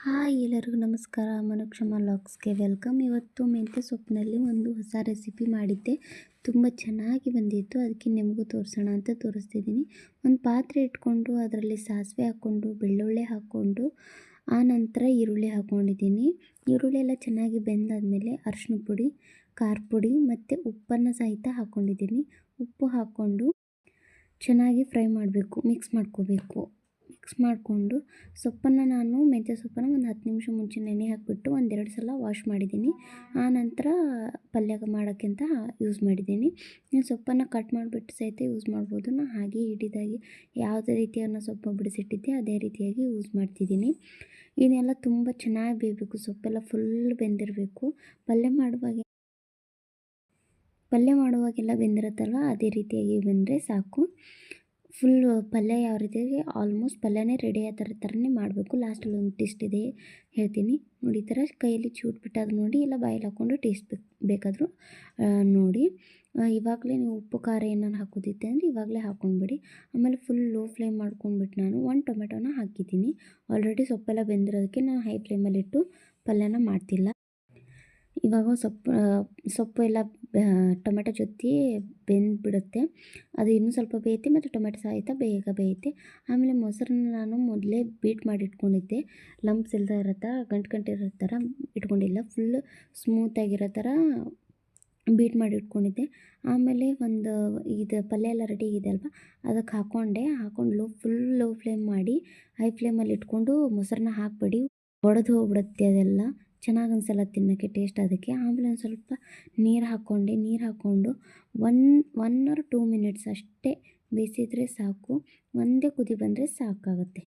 Hi ಎಲ್ಲರಿಗೂ ನಮಸ್ಕಾರ. ಮನುಕ್ಷಮ ಲಾಗ್ಸ್‌ಗೆ welcome. ಇವತ್ತು ಮೆಂತ್ಯ ಸೊಪ್ಪಿನಲ್ಲಿ ಒಂದು ಹೊಸ ರೆಸಿಪಿ ಮಾಡಿದ್ದೆ. ತುಂಬ ಚೆನ್ನಾಗಿ ಬಂದಿತ್ತು. ಅದಕ್ಕೆ ನಿಮಗೂ ತೋರಿಸೋಣ ಅಂತ ತೋರಿಸ್ತಿದ್ದೀನಿ. ಒಂದು ಪಾತ್ರೆ ಇಟ್ಕೊಂಡು ಅದರಲ್ಲಿ ಸಾಸಿವೆ ಹಾಕ್ಕೊಂಡು, ಬೆಳ್ಳುಳ್ಳಿ ಹಾಕ್ಕೊಂಡು, ಆನಂತರ ಈರುಳ್ಳಿ ಹಾಕ್ಕೊಂಡಿದ್ದೀನಿ. ಈರುಳ್ಳಿ ಎಲ್ಲ ಚೆನ್ನಾಗಿ ಬೆಂದಾದಮೇಲೆ ಅರಿಶಿನ ಪುಡಿ, ಖಾರ ಪುಡಿ ಮತ್ತು ಉಪ್ಪನ್ನು ಸಹಿತ ಹಾಕ್ಕೊಂಡಿದ್ದೀನಿ. ಉಪ್ಪು ಹಾಕ್ಕೊಂಡು ಚೆನ್ನಾಗಿ ಫ್ರೈ ಮಾಡಬೇಕು, ಮಿಕ್ಸ್ ಮಾಡ್ಕೋಬೇಕು. ಮಿಕ್ಸ್ ಮಾಡಿಕೊಂಡು ಸೊಪ್ಪನ್ನು ನಾನು ಮೆಂತ್ಯ ಸೊಪ್ಪನ್ನು ಒಂದು 10 ನಿಮಿಷ ಮುಂಚೆ ನೆನೆ ಹಾಕಿಬಿಟ್ಟು ಒಂದೆರಡು ಸಲ ವಾಶ್ ಮಾಡಿದ್ದೀನಿ. ಆನಂತರ ಪಲ್ಯ ಮಾಡೋಕ್ಕೆ ಅಂತ ಯೂಸ್ ಮಾಡಿದ್ದೀನಿ. ನೀವು ಸೊಪ್ಪನ್ನು ಕಟ್ ಮಾಡಿಬಿಟ್ಟು ಸಹಿತ ಯೂಸ್ ಮಾಡ್ಬೋದು. ನಾನು ಹಾಗೆ ಹಿಡಿದಾಗಿ ಯಾವುದೇ ರೀತಿಯನ್ನು ಸೊಪ್ಪು ಬಿಡಿಸಿಟ್ಟಿದ್ದೆ ಅದೇ ರೀತಿಯಾಗಿ ಯೂಸ್ ಮಾಡ್ತಿದ್ದೀನಿ. ಇದನ್ನೆಲ್ಲ ತುಂಬ ಚೆನ್ನಾಗಿ ಬೇಯಬೇಕು, ಸೊಪ್ಪೆಲ್ಲ ಫುಲ್ ಬೆಂದಿರಬೇಕು. ಪಲ್ಯ ಮಾಡುವಾಗೆಲ್ಲ ಬೆಂದಿರುತ್ತಲ್ವ ಅದೇ ರೀತಿಯಾಗಿ ಬೆಂದರೆ ಸಾಕು. ಫುಲ್ ಪಲ್ಯ ಯಾವ ರೀತಿಯಾಗಿ ಆಲ್ಮೋಸ್ಟ್ ಪಲ್ಯನೇ ರೆಡಿ ಆ ಥರನೇ ಮಾಡಬೇಕು. ಲಾಸ್ಟಲ್ಲಿ ಒಂದು ಟೇಸ್ಟ್ ಇದೆ ಹೇಳ್ತೀನಿ ನೋಡಿ. ಈ ಥರ ಕೈಯಲ್ಲಿ ಚೂಟ್ಬಿಟ್ಟಾದ್ರು ನೋಡಿ, ಇಲ್ಲ ಬಾಯಲ್ಲಿ ಹಾಕ್ಕೊಂಡು ಟೇಸ್ಟ್ ಬೇಕಾದರೂ ನೋಡಿ. ಇವಾಗಲೇ ನೀವು ಉಪ್ಪು ಖಾರ ಏನಾರು ಹಾಕೋದಿತ್ತೆ ಅಂದರೆ ಇವಾಗಲೇ ಹಾಕ್ಕೊಂಡ್ಬಿಡಿ. ಆಮೇಲೆ ಫುಲ್ ಲೋ ಫ್ಲೇಮ್ ಮಾಡ್ಕೊಂಡ್ಬಿಟ್ಟು ನಾನು ಒಂದು ಟೊಮೆಟೊನ ಹಾಕಿದ್ದೀನಿ. ಆಲ್ರೆಡಿ ಸೊಪ್ಪೆಲ್ಲ ಬೆಂದಿರೋದಕ್ಕೆ ನಾನು ಹೈ ಫ್ಲೇಮಲ್ಲಿಟ್ಟು ಪಲ್ಯನ ಮಾಡ್ತಿಲ್ಲ. ಇವಾಗ ಸೊಪ್ಪು ಎಲ್ಲ ಟೊಮೆಟೊ ಜೊತೆ ಬೆಂದ್ಬಿಡುತ್ತೆ. ಅದು ಇನ್ನೂ ಸ್ವಲ್ಪ ಬೇಯುತ್ತೆ ಮತ್ತು ಟೊಮೆಟೊ ಸಹಿತ ಬೇಗ ಬೇಯುತ್ತೆ. ಆಮೇಲೆ ಮೊಸರನ್ನ ನಾನು ಮೊದಲೇ ಬೀಟ್ ಮಾಡಿ ಇಟ್ಕೊಂಡಿದ್ದೆ. ಲಂಪ್ಸ್ ಇಲ್ಲದೆ ಇರೋ ಥರ, ಗಂಟು ಇರೋ ಥರ ಇಟ್ಕೊಂಡಿಲ್ಲ. ಫುಲ್ಲು ಸ್ಮೂತಾಗಿರೋ ಥರ ಬೀಟ್ ಮಾಡಿ ಇಟ್ಕೊಂಡಿದ್ದೆ. ಆಮೇಲೆ ಇದು ಪಲ್ಯ ಎಲ್ಲ ರೆಡಿ ಇದೆ ಅಲ್ವಾ, ಅದಕ್ಕೆ ಹಾಕ್ಕೊಂಡು ಫುಲ್ ಲೋ ಫ್ಲೇಮ್ ಮಾಡಿ ಹೈ ಫ್ಲೇಮಲ್ಲಿ ಇಟ್ಕೊಂಡು ಮೊಸರನ್ನ ಹಾಕಬೇಡಿ, ಒಡೆದು ಹೋಗ್ಬಿಡುತ್ತೆ ಅದೆಲ್ಲ. ಚೆನ್ನಾಗಿ ಅನಿಸಲ್ಲ ತಿನ್ನೋಕ್ಕೆ ಟೇಸ್ಟ್ ಅದಕ್ಕೆ. ಆಮೇಲೆ ಒಂದು ಸ್ವಲ್ಪ ನೀರು ಹಾಕ್ಕೊಂಡು 1 or 2 ಮಿನಿಟ್ಸ್ ಅಷ್ಟೇ ಬೇಯಿಸಿದರೆ ಸಾಕು. ಒಂದೇ ಕುದಿ ಬಂದರೆ ಸಾಕಾಗುತ್ತೆ.